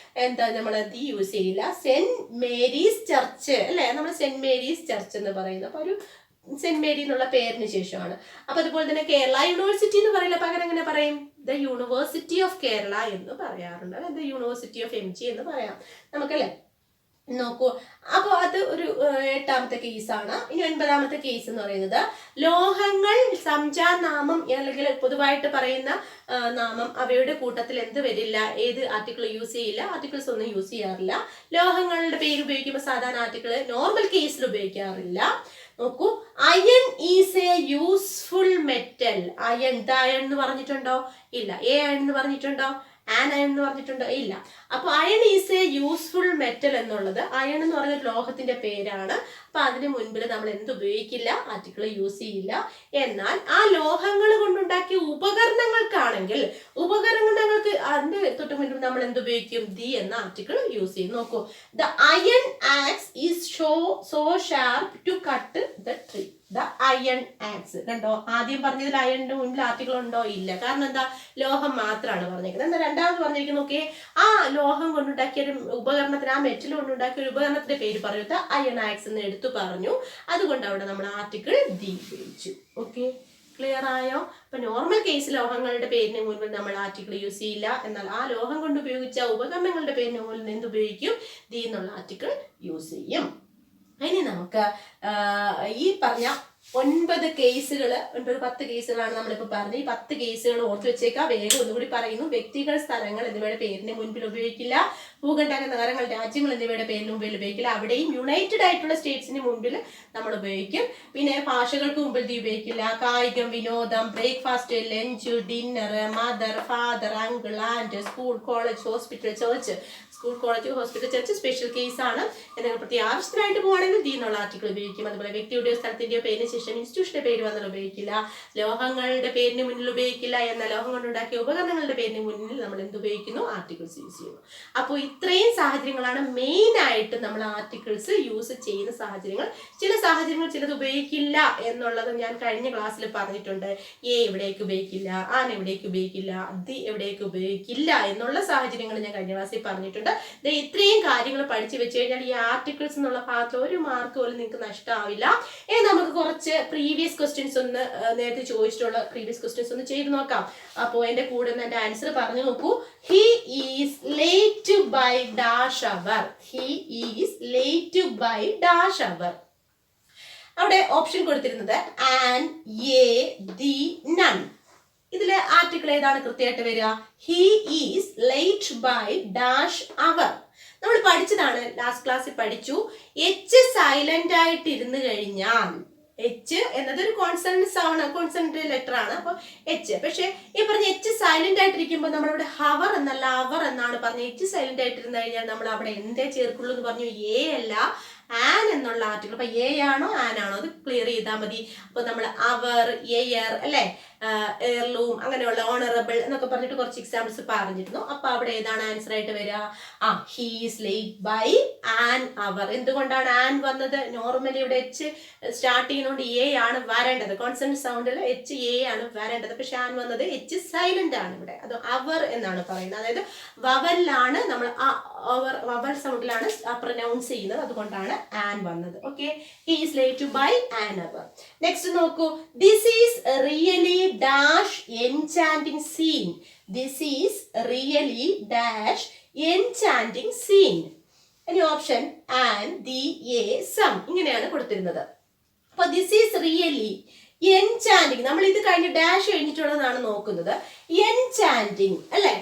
Speaker 1: എന്താ നമ്മൾ ദി യൂസ് ചെയ്യില്ല. സെന്റ് മേരീസ് ചർച്ച് അല്ലെ, നമ്മൾ സെന്റ് മേരീസ് ചർച്ച് എന്ന് പറയുന്നത് അപ്പൊ ഒരു സെന്റ് മേരി എന്നുള്ള പേരിന് ശേഷമാണ്. അപ്പൊ അതുപോലെ തന്നെ കേരള യൂണിവേഴ്സിറ്റി എന്ന് പറയില്ല, പകരം എങ്ങനെ പറയും? ദ യൂണിവേഴ്സിറ്റി ഓഫ് കേരള എന്ന് പറയാറുണ്ട്. അല്ലെ, ദ യൂണിവേഴ്സിറ്റി ഓഫ് MG എന്ന് പറയാം നമുക്കല്ലേ. നോക്കൂ, അപ്പോൾ അത് ഒരു 8ാമത്തെ കേസാണ്. ഇനി 9ാമത്തെ കേസ് എന്ന് പറയുന്നത് ലോഹങ്ങൾ സംജാനാമം അല്ലെങ്കിൽ പൊതുവായിട്ട് പറയുന്ന നാമം അവയുടെ കൂട്ടത്തിൽ എന്ത് വരില്ല? ഏത് ആർട്ടിക്കിൾ യൂസ് ചെയ്യില്ല? ആർട്ടിക്കിൾസ് ഒന്നും യൂസ് ചെയ്യാറില്ല. ലോഹങ്ങളുടെ പേര് ഉപയോഗിക്കുമ്പോൾ സാധാരണ ആർട്ടിക്കിൾ നോർമൽ കേസിൽ ഉപയോഗിക്കാറില്ല. നോക്കൂ, iron is A useful metal. Iron, the iron എന്ന് പറഞ്ഞിട്ടുണ്ടോ? ഇല്ല. എ അയൺ എന്ന് പറഞ്ഞിട്ടുണ്ടോ? ആൻ അയൺ എന്ന് പറഞ്ഞിട്ടുണ്ടോ? ഇല്ല. അപ്പൊ iron is A useful metal എന്നുള്ളത്, അയൺ എന്ന് പറയുന്ന ലോഹത്തിന്റെ പേരാണ്. അപ്പൊ അതിന് മുൻപിൽ നമ്മൾ എന്ത് ഉപയോഗിക്കില്ല? ആർട്ടിക്കിൾ യൂസ് ചെയ്യില്ല. എന്നാൽ ആ ലോഹങ്ങൾ കൊണ്ടുണ്ടാക്കിയ ഉപകരണങ്ങൾക്കാണെങ്കിൽ ഉപകരണങ്ങൾക്ക് അതിന്റെ തൊട്ട് മുൻപിൽ നമ്മൾ എന്ത് ഉപയോഗിക്കും? ദി എന്ന ആർട്ടിക്കിൾ യൂസ് ചെയ്യും. നോക്കൂ, the iron axe is so sharp to cut the tree. The iron axe. കണ്ടോ, ആദ്യം പറഞ്ഞതിൽ അയണിന്റെ മുൻപിൽ ആർട്ടിക്കിൾ ഉണ്ടോ? ഇല്ല. കാരണം എന്താ? ലോഹം മാത്രമാണ് പറഞ്ഞിരിക്കുന്നത്. എന്താ രണ്ടാമത് പറഞ്ഞിരിക്കുന്നത്? നോക്കിയേ, ആ ലോഹം കൊണ്ടുണ്ടാക്കിയ ഒരു ഉപകരണത്തിന്, ആ മെറ്റൽ കൊണ്ടുണ്ടാക്കിയ ഒരു ഉപകരണത്തിന്റെ പേര് പറയൂ. ദ അയൺ ആക്സ് എന്ന് എടുത്തു പറഞ്ഞു. അതുകൊണ്ട് അവിടെ നമ്മൾ ആർട്ടിക്കിൾ ദി ഉപയോഗിച്ചു. ഓക്കെ, ക്ലിയർ ആയോ? അപ്പൊ നോർമൽ കേസ് ലോഹങ്ങളുടെ പേരിന് മുൻപിൽ നമ്മൾ ആർട്ടിക്കിൾ യൂസ് ചെയ്യില്ല. എന്നാൽ ആ ലോഹം കൊണ്ട് ഉപയോഗിച്ച ഉപകരണങ്ങളുടെ പേരിന് മുൻപിൽ എന്ത് ഉപയോഗിക്കും? ദി എന്നുള്ള ആർട്ടിക്കിൾ യൂസ് ചെയ്യും. ഇനി നമുക്ക് ഈ പറഞ്ഞ 9 കേസുകൾ, 10 കേസുകളാണ് നമ്മളിപ്പോ പറഞ്ഞത്. ഈ 10 കേസുകൾ ഓർത്തു വെച്ചേക്കാം. വേഗം ഒന്നുകൂടി പറയുന്നു. വ്യക്തികൾ, സ്ഥലങ്ങൾ എന്നിവയുടെ പേരിന് മുൻപിൽ ഉപയോഗിക്കില്ല. ഭൂഖണ്ഡ നഗരങ്ങൾ, രാജ്യങ്ങൾ എന്നിവയുടെ പേരിന് മുമ്പിൽ ഉപയോഗിക്കില്ല. അവിടെയും യുണൈറ്റഡ് ആയിട്ടുള്ള സ്റ്റേറ്റ്സിന് മുമ്പിൽ നമ്മൾ ഉപയോഗിക്കും. പിന്നെ ഭാഷകൾക്ക് മുമ്പിൽ ദി ഉപയോഗിക്കില്ല. കായികം, വിനോദം, breakfast, lunch, dinner, mother, father, uncle, and, school, college, hospital, church. School, college, hospital, church special case ആണ്. എന്തെങ്കിലും പ്രത്യേക ആവശ്യത്തിനായിട്ട് പോകണമെങ്കിൽ ദി എന്നുള്ള ആർട്ടിക്കിൾ ഉപയോഗിക്കും. അതുപോലെ വ്യക്തിയുടെയോ സ്ഥലത്തിന്റെയോ പേരിന് ശേഷം ഇൻസ്റ്റിറ്റ്യൂഷന്റെ പേര് വന്നാൽ ഉപയോഗിക്കില്ല. ലോഹങ്ങളുടെ പേരിന് മുന്നിൽ ഉപയോഗിക്കില്ല. എന്നാൽ ലോഹം കൊണ്ടുണ്ടാക്കിയ ഉപകരണങ്ങളുടെ പേരിന് മുന്നിൽ നമ്മൾ എന്ത് ഉപയോഗിക്കുന്നു? ആർട്ടിക്കിൾസ് യൂസ് ചെയ്യുന്നു. അപ്പോൾ ഇത്രയും സാഹചര്യങ്ങളാണ് മെയിൻ ആയിട്ട് നമ്മൾ ആർട്ടിക്കിൾസ് യൂസ് ചെയ്യുന്ന സാഹചര്യങ്ങൾ. ചില സാഹചര്യങ്ങൾ ചിലത് ഉപയോഗിക്കില്ല എന്നുള്ളത് ഞാൻ കഴിഞ്ഞ ക്ലാസ്സിൽ പറഞ്ഞിട്ടുണ്ട്. എ എവിടേക്ക് ഉപയോഗിക്കില്ല, ആൻ എവിടേക്ക് ഉപയോഗിക്കില്ല, ദി എവിടേക്ക് ഉപയോഗിക്കില്ല എന്നുള്ള സാഹചര്യങ്ങൾ ഞാൻ കഴിഞ്ഞ ക്ലാസ്സിൽ പറഞ്ഞിട്ടുണ്ട്. ഇത്രയും കാര്യങ്ങൾ പഠിച്ചു വെച്ച് കഴിഞ്ഞാൽ ഈ ആർട്ടിക്കിൾസ് എന്നുള്ള ഭാഗത്ത് ഒരു മാർക്ക് പോലും നിങ്ങൾക്ക് നഷ്ടമാവില്ല. നമുക്ക് കുറച്ച് പ്രീവിയസ് ക്വസ്റ്റ്യൻസ് ഒന്ന് നേരത്തെ ചോദിച്ചിട്ടുള്ള പ്രീവിയസ് ക്വസ്റ്റ്യൻസ് ഒന്ന് ചെയ്ത് നോക്കാം. അപ്പോൾ എന്റെ കൂടെ നിന്ന് എന്റെ ആൻസർ പറഞ്ഞു നോക്കൂ. He is late by dash hour. He is late by dash hour. അവിടെ ഓപ്ഷൻ കൊടുത്തിരുന്നത് ആൻ, എ, ദി, നൺ. ഇതിലെ ആർട്ടിക്കിൾ ഏതാണ് കൃത്യമായിട്ട് വരിക? He is late by dash hour. നമ്മൾ പഠിച്ചതാണ്, ലാസ്റ്റ് ക്ലാസ്സിൽ പഠിച്ചു. എച്ച് സൈലന്റ് ആയിട്ട് ഇരുന്ന് കഴിഞ്ഞാൽ, എച്ച് എന്നത് ഒരു കോൺസണന്റ് ലെറ്റർ ആണ്. അപ്പൊ എച്ച്, പക്ഷെ ഈ പറഞ്ഞ എച്ച് സൈലന്റ് ആയിട്ടിരിക്കുമ്പോൾ നമ്മളിവിടെ ഹവർ എന്നല്ല അവർ എന്നാണ് പറഞ്ഞത്. എച്ച് സൈലന്റ് ആയിട്ടിരുന്ന് കഴിഞ്ഞാൽ നമ്മൾ അവിടെ എന്തേ ചേർക്കുള്ളൂ എന്ന് പറഞ്ഞു? എ അല്ല, ആൻ എന്നുള്ള ആർട്ടിക്കിൾ. അപ്പൊ എ ആണോ ആൻ ആണോ അത് ക്ലിയർ ചെയ്താൽ മതി. അപ്പൊ നമ്മൾ അവർ, എയർ, അല്ലെ, എയർലൂം, അങ്ങനെയുള്ള ഓണറബിൾ എന്നൊക്കെ പറഞ്ഞിട്ട് കുറച്ച് എക്സാമ്പിൾസ് പറഞ്ഞിരുന്നു. അപ്പൊ അവിടെ ഏതാണ് ആൻസർ ആയിട്ട് വരിക? He is late by an hour. എന്തുകൊണ്ടാണ് ആൻ വന്നത്? നോർമലി ഇവിടെ എച്ച് സ്റ്റാർട്ട് ചെയ്യുന്നതുകൊണ്ട് എ ആണ് വരേണ്ടത്. കോൺസണന്റ് സൗണ്ടിൽ എച്ച് എ ആണ് വരേണ്ടത്. പക്ഷെ ആൻ വന്നത് എച്ച് സൈലന്റ് ആണ് ഇവിടെ. അത് അവർ എന്നാണ് പറയുന്നത്. അതായത് വവലിലാണ് നമ്മൾ വവൽ സൗണ്ടിലാണ് പ്രൊനൗൺസ് ചെയ്യുന്നത്. അതുകൊണ്ടാണ് ആൻ വന്നത്. Okay, he is late by an hour. Next നോക്കൂ. This is really dash enchanting scene. This is really dash enchanting scene. ഇനി option an, the, a, some ഇങ്ങനെയാണ് കൊടുത്തിരുന്നത്. അപ്പൊ ദിസ് ഈസ് റിയലി എൻചാന്റിങ്, നമ്മൾ ഇത് കഴിഞ്ഞ് ഡാഷ് കഴിഞ്ഞിട്ടുള്ളതാണ് നോക്കുന്നത്. എൻചാന്റിങ് അല്ലെ,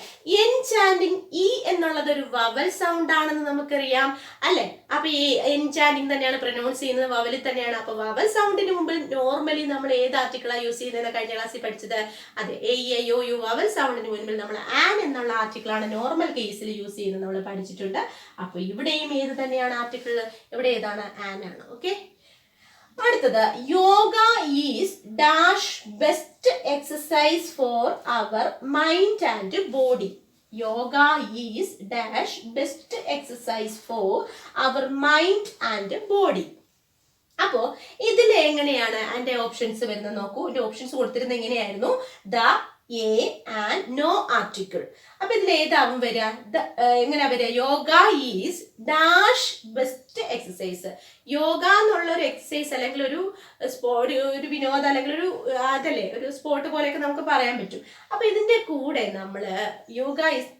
Speaker 1: എൻചാന്റിങ് ഇ എന്നുള്ളത് ഒരു വവൽ സൗണ്ട് ആണെന്ന് നമുക്കറിയാം അല്ലെ. അപ്പൊ ഈ എൻചാന്റിങ് തന്നെയാണ് പ്രൊനൗൺസ് ചെയ്യുന്നത്, വവലിൽ തന്നെയാണ്. അപ്പൊ വവൽ സൗണ്ടിന് മുമ്പിൽ നോർമലി നമ്മൾ ഏത് ആർട്ടിക്കിളാണ് യൂസ് ചെയ്യുന്നത്? കഴിഞ്ഞ ക്ലാസ്സിൽ പഠിച്ചത് അതെ, A, I, O, U vowel സൗണ്ടിന് മുൻപിൽ നമ്മൾ ആൻ എന്നുള്ള ആർട്ടിക്കിളാണ് നോർമൽ കേസിൽ യൂസ് ചെയ്യുന്നത്, നമ്മൾ പഠിച്ചിട്ടുണ്ട്. അപ്പൊ ഇവിടെയും ഏത് തന്നെയാണ് ആർട്ടിക്കിൾ? ഇവിടെ ഏതാണ്? ആൻ ആണ്. ഓക്കെ, അടുത്തത് yoga is dash best exercise for our mind and body. Yoga is dash best exercise for our mind and body. അപ്പോ ഇതിൽ എങ്ങനെയാണ് അതിന്റെ ഓപ്ഷൻസ് വരുന്നത് നോക്കൂ. ഇതിന്റെ ഓപ്ഷൻസ് കൊടുത്തിരുന്നത് എങ്ങനെയായിരുന്നു? The, a, and, no article. അപ്പൊ ഇതിൽ ഏതാവും വരിക? എങ്ങനെയാ വരിക? Yoga is dash best exercise. Yoga എന്നുള്ള ഒരു എക്സസൈസ് അല്ലെങ്കിൽ ഒരു ഒരു വിനോദം അല്ലെങ്കിൽ ഒരു അതല്ലേ ഒരു സ്പോർട്ട് പോലെയൊക്കെ നമുക്ക് പറയാൻ പറ്റും. അപ്പൊ ഇതിന്റെ കൂടെ നമ്മള് യോഗ ഈസ്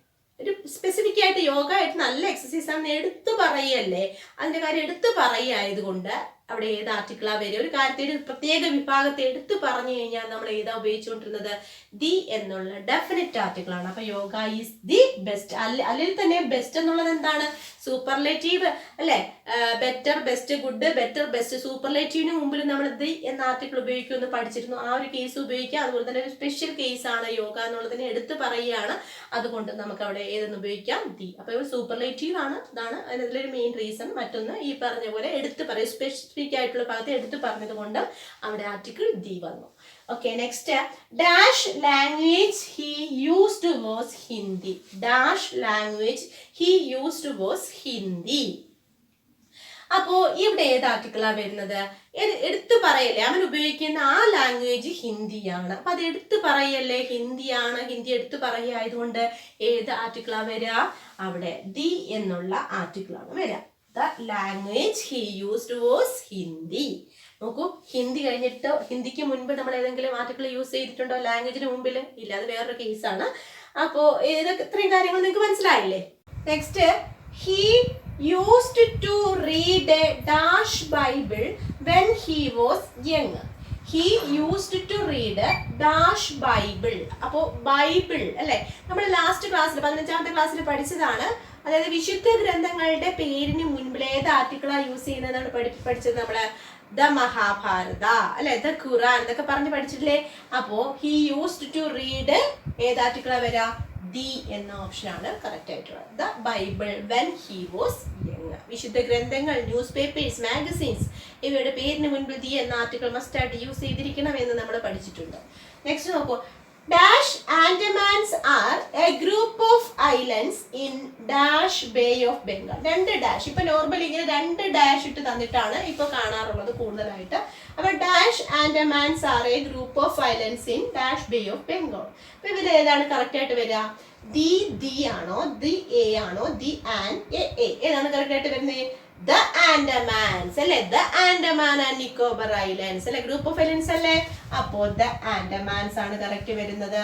Speaker 1: ഒരു സ്പെസിഫിക് ആയിട്ട് യോഗ ആയിട്ട് നല്ല എക്സസൈസ് ആണെന്ന് എടുത്തു പറയല്ലേ, അതിന്റെ കാര്യം എടുത്തു പറയായതുകൊണ്ട് അവിടെ ഏത് ആർട്ടിക്കിളാ വരിക? ഒരു കാര്യത്തെ പ്രത്യേക വിഭാഗത്തെ എടുത്തു പറഞ്ഞു കഴിഞ്ഞാൽ നമ്മൾ ഏതാ ഉപയോഗിച്ചുകൊണ്ടിരുന്നത്? ദി എന്നുള്ള ഡെഫിനിറ്റ് ആർട്ടിക്കിൾ ആണ്. അപ്പൊ യോഗ ഈസ് ദി ബെസ്റ്റ്. അല്ലെങ്കിൽ തന്നെ ബെസ്റ്റ് എന്നുള്ളത് എന്താണ്? സൂപ്പർലേറ്റീവ് അല്ലെ. Better, best, good, better, best, സൂപ്പർലേറ്റീവിന് മുമ്പിൽ നമ്മൾ ദി എന്ന ആർട്ടിക്കിൾ ഉപയോഗിക്കുമെന്ന് പഠിച്ചിരുന്നു. ആ ഒരു കേസ് ഉപയോഗിക്കുക. അതുപോലെ തന്നെ ഒരു സ്പെഷ്യൽ കേസ് ആണ് യോഗ എന്നുള്ളതിനെ എടുത്തു പറയുകയാണ്. അതുകൊണ്ട് നമുക്ക് അവിടെ ഏതെന്ന് ഉപയോഗിക്കാം? ദി. അപ്പൊ ഇവിടെ സൂപ്പർലേറ്റീവ് ആണ്, ഇതാണ് അതിലൊരു മെയിൻ റീസൺ. മറ്റൊന്ന് ഈ പറഞ്ഞ പോലെ എടുത്തു പറയും, സ്പെസിഫിക് ആയിട്ടുള്ള ഭാഗത്ത് എടുത്തു പറഞ്ഞത് കൊണ്ട് അവിടെ ആർട്ടിക്കിൾ ദി വന്നു. Okay, next dash language he used was Hindi. Dash language he used was Hindi. അപ്പോ ഇവിടെ ഏത് ആർട്ടിക്കിളാ വരുന്നത്? എടുത്തു പറയല്ലേ, അവൻ ഉപയോഗിക്കുന്ന ആ ലാംഗ്വേജ് ഹിന്ദിയാണ്. അപ്പൊ അത് എടുത്തു പറയല്ലേ, ഹിന്ദിയാണ്, ഹിന്ദി എടുത്തു പറയായതുകൊണ്ട് ഏത് ആർട്ടിക്കിളാ വരിക? അവിടെ ദി എന്നുള്ള ആർട്ടിക്കിളാണ് വരിക. The language he used was Hindi. നോക്കൂ, ഹിന്ദി കഴിഞ്ഞിട്ട് ഹിന്ദിക്ക് മുൻപ് നമ്മൾ ഏതെങ്കിലും ആർട്ടിക്കിൾ യൂസ് ചെയ്തിട്ടുണ്ടോ ലാംഗ്വേജിന് മുമ്പിൽ? ഇല്ല, അത് വേറൊരു കേസാണ്. അപ്പോ ഏതൊക്കെ ഇത്രയും കാര്യങ്ങൾ നിങ്ങൾക്ക് മനസ്സിലായില്ലേ? Next, he used to read a dash Bible when he was young. He used to read dash Bible. അപ്പോൾ ബൈബിൾ അല്ലെ, നമ്മൾ ലാസ്റ്റ് ക്ലാസ്സിൽ 15ാമത്തെ ക്ലാസ്സിൽ പഠിച്ചതാണ്. അതായത് വിശുദ്ധ ഗ്രന്ഥങ്ങളുടെ പേരിന് മുൻപിൽ ഏത് ആർട്ടിക്കിളാ യൂസ് ചെയ്യുന്നതാണ് പഠിച്ചത് നമ്മള്? ദ മഹാഭാരത അല്ലെ, ദ ഖുറാൻ എന്നൊക്കെ പറഞ്ഞ് പഠിച്ചിട്ടില്ലേ? അപ്പോ ഹി യൂസ്ഡ് ടു റീഡ് ഏത് ആർട്ടിക്കിളാ വരാ? ദി എന്ന ഓപ്ഷൻ ആണ് കറക്റ്റ് ആയിട്ടുള്ളത്. The Bible when he was young. വിശുദ്ധ ഗ്രന്ഥങ്ങൾ, ന്യൂസ് പേപ്പേഴ്സ്, മാഗസീൻസ് ഇവയുടെ പേരിന് മുൻപിൽ ദി എന്ന ആർട്ടിക്കിൾ മസ്റ്റ് ആയിട്ട് യൂസ് ചെയ്തിരിക്കണം എന്ന് നമ്മൾ പഠിച്ചിട്ടുണ്ട്. നെക്സ്റ്റ് നോക്കൂ. Dash Andamans are a group of islands in dash Bay of Bengal. രണ്ട് ഡാഷ്, ഇപ്പൊ നോർമലി ഇങ്ങനെ രണ്ട് ഡാഷ് ഇട്ട് തന്നിട്ടാണ് ഇപ്പൊ കാണാറുള്ളത് കൂടുതലായിട്ട്. അപ്പൊ dash Andamans are a group of islands in dash Bay of Bengal. അപ്പൊ ഇതിൽ ഏതാണ് കറക്റ്റ് ആയിട്ട് വരിക? ദി ആണോ, ദി എ ആണോ, ദി ആൻഡ് എ ഏതാണ് കറക്റ്റ് ആയിട്ട് വരുന്നത്? ദ ആൻഡമാൻസ് അല്ലെ, the Andaman and Nicobar islands അല്ലെ, ഗ്രൂപ്പ് ഓഫ് ഐലൻഡ്സ് അല്ലേ? അപ്പോ ദ ആൻഡമാൻസ് ആണ് കറക്റ്റ് വരുന്നത്.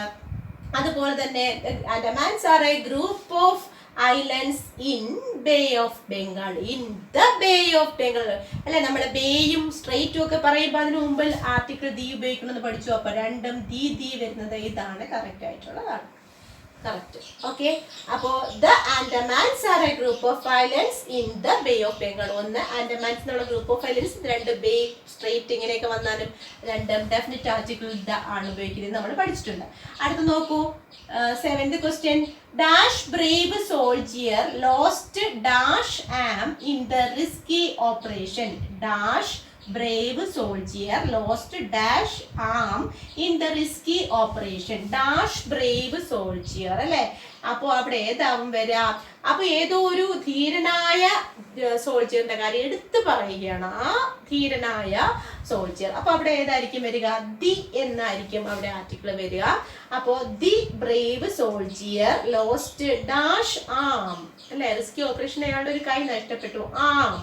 Speaker 1: അതുപോലെ തന്നെ Andamans are a group of islands in Bay of Bengal. In the Bay of Bengal അല്ലെ, നമ്മള് ബേയും സ്ട്രേറ്റും ഒക്കെ പറയുമ്പോൾ അതിന് മുമ്പിൽ ആർട്ടിക്കിൾ ദി ഉപയോഗിക്കണമെന്ന് പഠിച്ചു. അപ്പൊ രണ്ടും ദി വരുന്നത് ഇതാണ് കറക്റ്റ് ആയിട്ടുള്ളതാണ്. കറക്റ്റ്. ഓക്കെ, അപ്പോ the Andamans are a group of islands in the Bay of Bengal. ഒന്ന് ആൻഡമാൻസ് എന്നുള്ള ഗ്രൂപ്പ് ഓഫ് ഐലൻഡ്സ്, രണ്ട് ബേ, സ്ട്രേറ്റ് ഇങ്ങനെയൊക്കെ വന്നാലും രണ്ടും ഡെഫിനിറ്റ് ആർട്ടിക്കിൾ ദ ആണ് ഉപയോഗിക്കുന്നത് നമ്മൾ പഠിച്ചിട്ടുണ്ട്. അടുത്ത് നോക്കൂ, 7th question. Dash brave soldier lost dash arm in the risky operation. Dash brave soldier lost dash arm in the risky operation. dash brave soldier അല്ലേ? അപ്പോ അവിടെ ഏതാവും വരാ? അപ്പൊ ഏതോ ഒരു ധീരനായ സോൾജിയറിന്റെ കാര്യം എടുത്തു പറയുകയാണ്, ആ ധീരനായ സോൾജിയർ. അപ്പൊ അവിടെ ഏതായിരിക്കും വരിക? ദി എന്നായിരിക്കും അവിടെ ആർട്ടിക്കിൾ വരിക. അപ്പോ the brave soldier lost dash arm അല്ലെ, റിസ്കി ഓപ്പറേഷൻ അയാളുടെ ഒരു കൈ നഷ്ടപ്പെട്ടു. ആം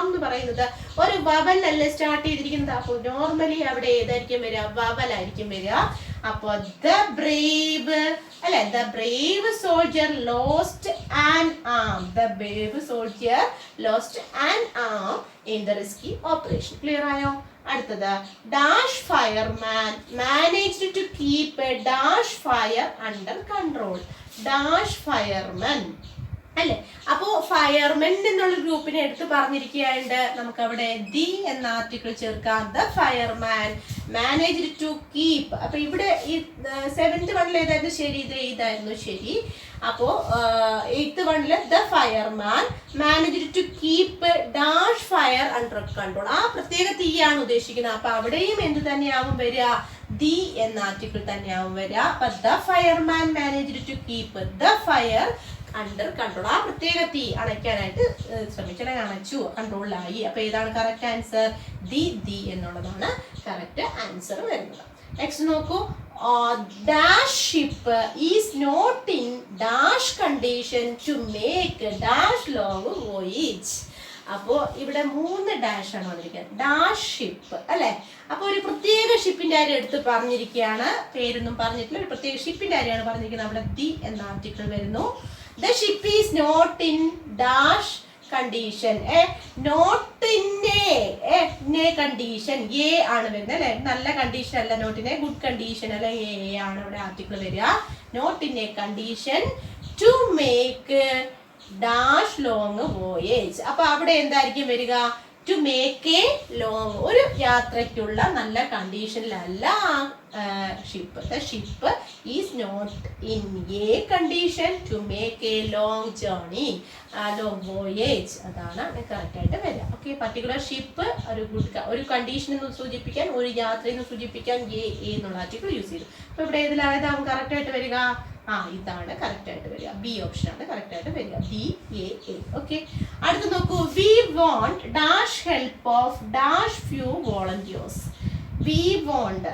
Speaker 1: എന്ന് പറയുന്നത് ഒരു വവൽ അല്ലേ സ്റ്റാർട്ട് ചെയ്തിരിക്കുന്നത്. അപ്പൊ നോർമലി അവിടെ ഏതായിരിക്കും വരിക? വവൽ ആയിരിക്കും വരിക. അപ്പൊ ദ ബ്രേവ് അല്ലെ, the brave soldier lost an arm. The brave soldier lost an arm in the risky operation. Clear ആയോ? അടുത്തത്, dash fireman managed to keep a dash fire under control. Dash fireman അല്ലെ, അപ്പോ ഫയർമെൻ എന്നുള്ള ഗ്രൂപ്പിനെ എടുത്ത് പറഞ്ഞിരിക്കുകയുണ്ട്. നമുക്ക് അവിടെ ദി എന്ന ആർട്ടിക്കിൾ ചേർക്കാം. The fireman managed to keep. അപ്പൊ ഇവിടെ ഈ 7th വണ്ണിൽ ഏതായിരുന്നു ശരി? ഇത് ഇതായിരുന്നു ശരി. അപ്പോ 8th വണ്ണില് the fireman managed to keep dash fire under control. ആ പ്രത്യേക തീയാണ് ഉദ്ദേശിക്കുന്നത്. അപ്പൊ അവിടെയും എന്ത് തന്നെയാവും വരിക? ദി എന്ന ആർട്ടിക്കിൾ തന്നെയാവും വരിക. അപ്പൊ the fireman managed to keep the fire under control. ആ പ്രത്യേക തീ അണയ്ക്കാനായിട്ട് ശ്രമിച്ചു, അണച്ചു, കൺട്രോളിലായി. അപ്പൊ ഏതാണ് കറക്റ്റ് ആൻസർ? ദി എന്നുള്ളതാണ് കറക്റ്റ് ആൻസർ വരുന്നത്. നെക്സ്റ്റ് നോക്കൂ, dash ship is not in dash condition to make dash long voyage. അപ്പോ ഇവിടെ 3 ഡാഷ് ആണ് വന്നിരിക്കുന്നത്. ഡാഷ് ഷിപ്പ് അല്ലെ, അപ്പൊ ഒരു പ്രത്യേക ഷിപ്പിന്റെ കാര്യം എടുത്ത് പറഞ്ഞിരിക്കുകയാണ്. പേരൊന്നും പറഞ്ഞിട്ടില്ല, ഒരു പ്രത്യേക ഷിപ്പിന്റെ കാര്യമാണ് പറഞ്ഞിരിക്കുന്നത്. അവിടെ ദി എന്ന ആർട്ടിക്കിൾ വരുന്നു. The ship is not in dash condition. Not in a condition. A ആണ് വരുന്നത് അല്ലെ, നല്ല കണ്ടീഷൻ അല്ല, not in a good condition അല്ലെ, എ ആണ് ഇവിടെ ആർട്ടിക്കിൾ വരിക. Not in a condition to make dash long voyage. അപ്പൊ അവിടെ എന്തായിരിക്കും വരിക? ടു മേക്ക് എ ലോങ്, ഒരു യാത്രയ്ക്കുള്ള നല്ല കണ്ടീഷനിലല്ല ship. The ship is not in a condition to make a long journey, long voyage. അതാണ് കറക്റ്റ് ആയിട്ട് വരിക. ഓക്കെ, പർട്ടിക്കുലർ ഷിപ്പ് ഒരു കണ്ടീഷൻ എന്ന് സൂചിപ്പിക്കാൻ, ഒരു യാത്രയെന്ന് സൂചിപ്പിക്കാൻ എ എന്നുള്ള ആർട്ടിക്കിൾ യൂസ് ചെയ്തു. അപ്പൊ ഇവിടെ ഏതിലായതാവും കറക്റ്റ് ആയിട്ട് വരിക? ഇതാണ് കറക്റ്റ് ആയിട്ട് വരിക. ബി ഓപ്ഷൻ ആണ് കറക്റ്റ് ആയിട്ട് വരിക. B A. ഓക്കെ, അടുത്ത് നോക്കൂ, we want dash help of dash few volunteers. We want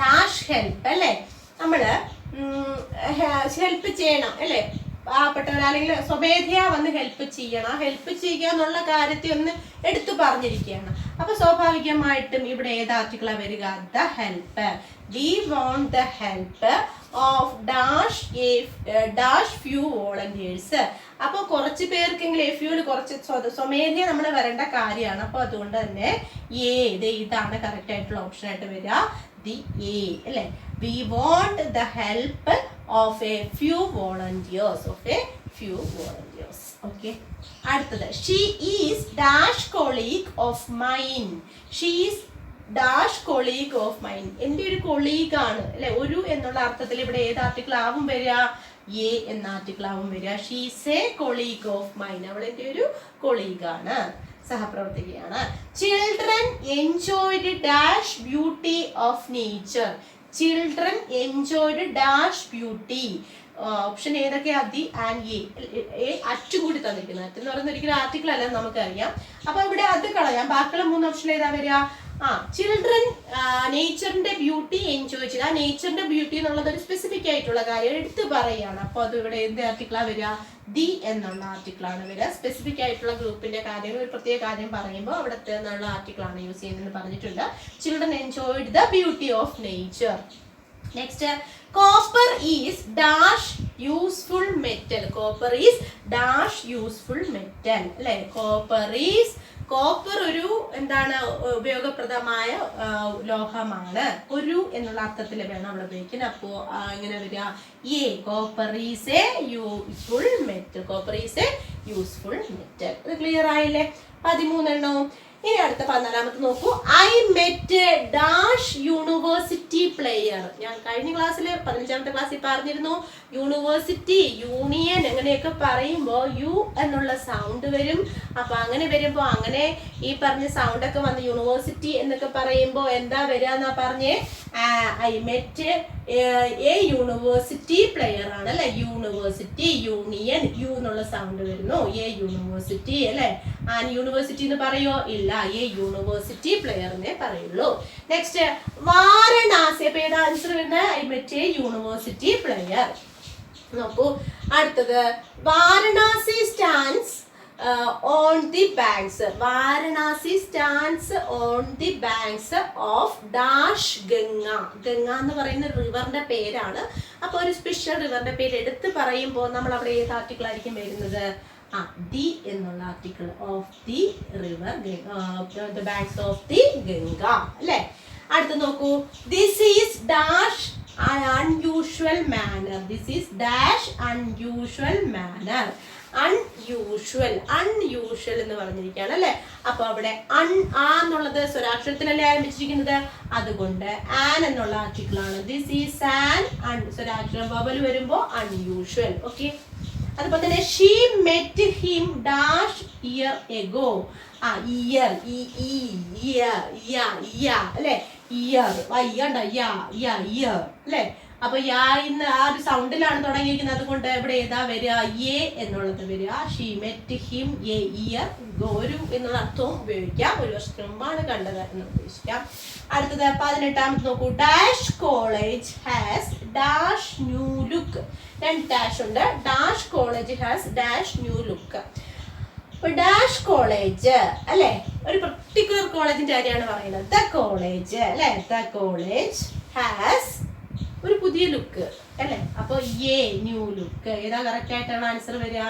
Speaker 1: dash help അല്ലെ, നമ്മള് ഹെൽപ്പ് ചെയ്യണം അല്ലെ, പാവപ്പെട്ടവർ അല്ലെങ്കിൽ സ്വമേധയാ വന്ന് ഹെൽപ്പ് ചെയ്യണം. ഹെൽപ്പ് ചെയ്യുക എന്നുള്ള കാര്യത്തെ ഒന്ന് എടുത്തു പറഞ്ഞിരിക്കുകയാണ്. അപ്പൊ സ്വാഭാവികമായിട്ടും ഇവിടെ ഏത് ആർട്ടിക്കിളാ വരിക? The help. We want the help of dash few volunteers. അപ്പൊ കുറച്ച് പേർക്കെങ്കിലും എഫ്യൂല് കുറച്ച് സ്വമേധയ നമ്മൾ വരേണ്ട കാര്യമാണ്. അപ്പൊ അതുകൊണ്ട് തന്നെ ഇതാണ് കറക്റ്റ് ആയിട്ടുള്ള ഓപ്ഷൻ ആയിട്ട് വരിക. ദി എ അല്ലെ, we want the help of a few volunteers. few volunteers. Okay. അടുത്തത് she is dash colleague of mine. She is dash colleague of mine. എൻ്റെ ഒരു കൊളീഗ് ആണ് അല്ലെ. ഒരു എന്നുള്ള അർത്ഥത്തിൽ ഇവിടെ ഏത് ആർട്ടിക്കിൾ ആവും വരിക? എ എന്ന ആർട്ടിക്കിൾ ആവും വരിക. she is a colleague of mine. അവൾ എൻ്റെ ഒരു കൊളീഗ് ആണ്, സഹപ്രവർത്തകയാണ്. children enjoyed dash beauty of nature. children enjoyed dash beauty. Option ഏതൊക്കെയാ? ദി ആൻഡ് എ അറ്റുകൂടി തന്നിരിക്കുന്നത്. അറ്റ് എന്ന് പറയുന്ന ഒരിക്കലും ആർട്ടിക്കിൾ അല്ല നമുക്കറിയാം. അപ്പൊ ഇവിടെ അത് കളയാം. ബാക്കിയുള്ള 3 ഓപ്ഷൻ ഏതാ വരിക? ചിൽഡ്രൻ നേച്ചറിന്റെ ബ്യൂട്ടി എൻജോയ് ചെയ്ത്. ആ നേച്ചറിന്റെ ബ്യൂട്ടി എന്നുള്ളത് ഒരു സ്പെസിഫിക് ആയിട്ടുള്ള കാര്യം എടുത്ത് പറയുകയാണ്. അപ്പൊ അത് ഇവിടെ എന്ത് ആർട്ടിക്കിളാ വരിക? ദി എന്നുള്ള ആർട്ടിക്കിളാണ് വരിക. സ്പെസിഫിക് ആയിട്ടുള്ള ഗ്രൂപ്പിന്റെ കാര്യം, ഒരു പ്രത്യേക കാര്യം പറയുമ്പോൾ അവിടുത്തെ എന്നുള്ള ആർട്ടിക്കിളാണ് യൂസ് ചെയ്യുന്നതെന്ന് പറഞ്ഞിട്ടുണ്ട്. Children enjoyed the beauty of nature. Next, copper is dash useful metal. copper is dash useful metal അല്ലേ. കോപ്പർ ഒരു എന്താണ്? ഉപയോഗപ്രദമായ ലോഹമാണ്. ഒരു എന്നുള്ള അർത്ഥത്തിൽ വേണം അവിടെ ഉപയോഗിക്കാൻ. അപ്പോ ഇങ്ങനെ വരിക A. Copper is A useful metal. Copper is A useful metal. ഇത് ക്ലിയർ ആയില്ലേ? 13 ഇനി അടുത്ത 14 നോക്കൂ. I met dash university player. ഞാൻ കഴിഞ്ഞ ക്ലാസ്സിൽ 15ാമത്തെ ക്ലാസ്സിൽ പറഞ്ഞിരുന്നു യൂണിവേഴ്സിറ്റി, യൂണിയൻ അങ്ങനെയൊക്കെ പറയുമ്പോൾ യു എന്നുള്ള സൗണ്ട് വരും. അപ്പൊ അങ്ങനെ വരുമ്പോൾ അങ്ങനെ ഈ പറഞ്ഞ സൗണ്ട് ഒക്കെ വന്ന് യൂണിവേഴ്സിറ്റി എന്നൊക്കെ പറയുമ്പോൾ എന്താ വരിക എന്നാ പറഞ്ഞേ? I met A university player ആണ് അല്ലെ. യൂണിവേഴ്സിറ്റി, യൂണിയൻ, യു എന്നുള്ള സൗണ്ട് വരുന്നു. എ യൂണിവേഴ്സിറ്റി അല്ലെ. ആൻ യൂണിവേഴ്സിറ്റി എന്ന് പറയോ? ഇല്ല, എ യൂണിവേഴ്സിറ്റി പ്ലെയറിനെ പറയുള്ളൂ. നെക്സ്റ്റ്, വാരണാസി. അപ്പൊ ഏതാ ആൻസർ വരുന്നത്? I met A university player. നോക്കൂ അടുത്തത്. Varanasi stands on the banks. Varanasi stands on the banks of dash Ganga. Ganga എന്ന് പറയുന്ന റിവറിന്റെ പേരാണ്. അപ്പൊ ഒരു സ്പെഷ്യൽ റിവറിന്റെ പേര് എടുത്ത് പറയുമ്പോൾ നമ്മൾ അവിടെ ഏത് ആർട്ടിക്കിൾ ആയിരിക്കും വരുന്നത്? ദി എന്നുള്ള article. Of the river, the banks of the Ganga അല്ലെ. അടുത്ത് നോക്കൂ. This is dash unusual manner. This is dash unusual manner. unusual എന്ന് പറഞ്ഞിരിക്കുകയാണ് അല്ലെ. അപ്പൊ അവിടെ എന്നുള്ളത് സ്വരാക്ഷരത്തിലല്ലേ ആരംഭിച്ചിരിക്കുന്നത്, അതുകൊണ്ട് ആൻ എന്നുള്ള ആർട്ടിക്കിൾ ആണ്. ദിസ് ഈസ് ആൻ സ്വരാക്ഷരം വവൽ വരുമ്പോ unusual. ഓക്കെ. അതുപോലെ തന്നെ she met him dash year ago. Year അല്ലെ. ഇയർ ഇയർ അല്ലെ. അപ്പൊ ഇന്ന് ആ ഒരു സൗണ്ടിലാണ് തുടങ്ങിയിരിക്കുന്നത്. അതുകൊണ്ട് ഇവിടെ ഏതാ വരിക? എ എന്നുള്ളത് വരിക. She met him A year go. ഒരു എന്നുള്ള അർത്ഥവും ഉപയോഗിക്കാം. ഒരു വർഷത്തിന് മുമ്പാണ് കണ്ടത് എന്ന് ഉദ്ദേശിക്കാം. അടുത്തത് 18 നോക്കൂ. Dash college has dash new look. 2 dash ഉണ്ട്. Dash college has dash new look. Dash college അല്ലെ, ഒരു പർട്ടിക്കുലർ കോളേജിന്റെ കാര്യമാണ് പറയുന്നത്. ദ കോളേജ് അല്ലെ. ദ കോളേജ് ഹാസ് ഒരു പുതിയ ലുക്ക് അല്ലെ. അപ്പൊ എ ന്യൂ ലുക്ക്. ഏതാ കറക്റ്റ് ആയിട്ടാണ് ആൻസർ വരിക?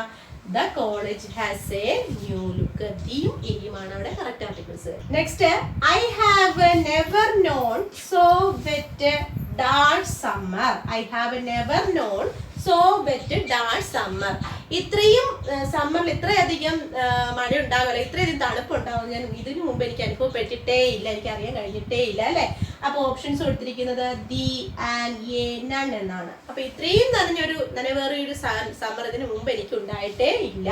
Speaker 1: The college has a new look. ദിയും എയുമാണ് അവിടെ correct articles. Next, I have never known so wet dash summer. I have never known so wet dash summer. ഇത്രയും സമ്മറിൽ ഇത്രയധികം മഴ ഉണ്ടാവില്ല, ഇത്രയധികം തണുപ്പുണ്ടാവും ഞാൻ ഇതിനു മുമ്പ് എനിക്ക് അനുഭവപ്പെട്ടിട്ടേ ഇല്ല, എനിക്ക് അറിയാൻ കഴിഞ്ഞിട്ടേ ഇല്ല അല്ലെ. അപ്പൊ ഓപ്ഷൻസ് കൊടുത്തിരിക്കുന്നത് ദി ആൻഡ് എ നൺ എന്നാണ്. അപ്പൊ ഇത്രയും നനവേറിയൊരു സമ്മർ ഇതിനു മുമ്പ് എനിക്ക് ഉണ്ടായിട്ടേ ഇല്ല.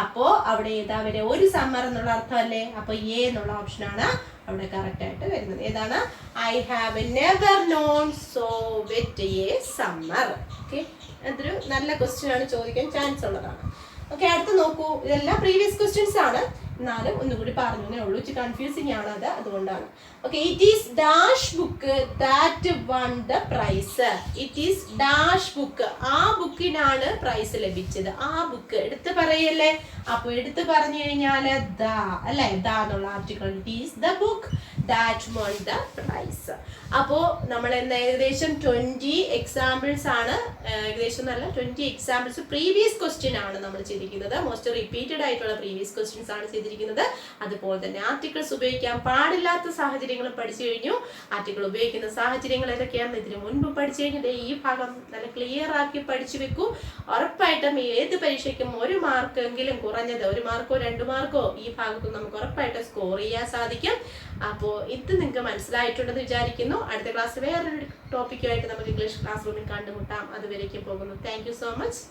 Speaker 1: അപ്പോ അവിടെ ഏതാ വരെ? ഒരു സമ്മർ എന്നുള്ള അർത്ഥം അല്ലേ. അപ്പൊ എ എന്നുള്ള ഓപ്ഷനാണ് അവിടെ കറക്റ്റ് ആയിട്ട് വരുന്നത്. ഏതാണ്? I have never known so wet a summer. Okay, അതൊരു നല്ല ക്വസ്റ്റ്യൻ ആണ്, ചോദിക്കാൻ ചാൻസ് ഉള്ളതാണ്. ഓക്കെ, അടുത്ത് നോക്കൂ. ഇതെല്ലാം പ്രീവിയസ് ക്വസ്റ്റ്യൻസ് ആണ്, എന്നാലും ഒന്നുകൂടി പറഞ്ഞേ ഉള്ളൂ. കൺഫ്യൂസിങ് ആണ് അത്, അതുകൊണ്ടാണ്. Okay, it is dash book that won the prize. It is dash book. ആ ബുക്കിനാണ് പ്രൈസ് ലഭിച്ചത്. ആ ബുക്ക് എടുത്ത് പറയല്ലേ. അപ്പൊ എടുത്ത് പറഞ്ഞു കഴിഞ്ഞാല് ദ അല്ലെ. ദ എന്നുള്ള article. It is the book that won the prize. അപ്പോ നമ്മൾ ഏകദേശം 20 എക്സാമ്പിൾസ് ആണ്, ഏകദേശം നല്ല 20 എക്സാമ്പിൾസ് പ്രീവിയസ് ക്വസ്റ്റ്യൻ ആണ് നമ്മൾ ചെയ്തിരിക്കുന്നത്. മോസ്റ്റ് റിപ്പീറ്റഡ് ആയിട്ടുള്ള പ്രീവിയസ് ക്വസ്റ്റ്യൻസ് ആണ് ചെയ്തിരിക്കുന്നത്. പഠിച്ചിരിക്കുന്നത്. അതുപോലെ തന്നെ ആർട്ടിക്കിൾസ് ഉപയോഗിക്കാൻ പാടില്ലാത്ത സാഹചര്യങ്ങളും പഠിച്ചു കഴിഞ്ഞു. ആർട്ടിക്കിൾ ഉപയോഗിക്കുന്ന സാഹചര്യങ്ങൾ ഏതൊക്കെയാണെന്ന് ഇതിനു മുൻപ് പഠിച്ചു കഴിഞ്ഞാൽ ഈ ഭാഗം നല്ല ക്ലിയർ ആക്കി പഠിച്ചു വെക്കൂ. ഉറപ്പായിട്ടും ഏത് പരീക്ഷയ്ക്കും 1 മാർക്കെങ്കിലും കുറഞ്ഞത് 1 മാർക്കോ 2 മാർക്കോ ഈ ഭാഗത്ത് നമുക്ക് ഉറപ്പായിട്ട് സ്കോർ ചെയ്യാൻ സാധിക്കും. അപ്പോൾ ഇത് നിങ്ങൾക്ക് മനസ്സിലായിട്ടുണ്ടെന്ന് വിചാരിക്കുന്നു. അടുത്ത ക്ലാസ് വേറൊരു ടോപ്പിക്കുമായിട്ട് നമുക്ക് ഇംഗ്ലീഷ് ക്ലാസ് റൂമിൽ കണ്ടുമുട്ടാം. അതുവരേക്കും പോകുന്നു. Thank you so much.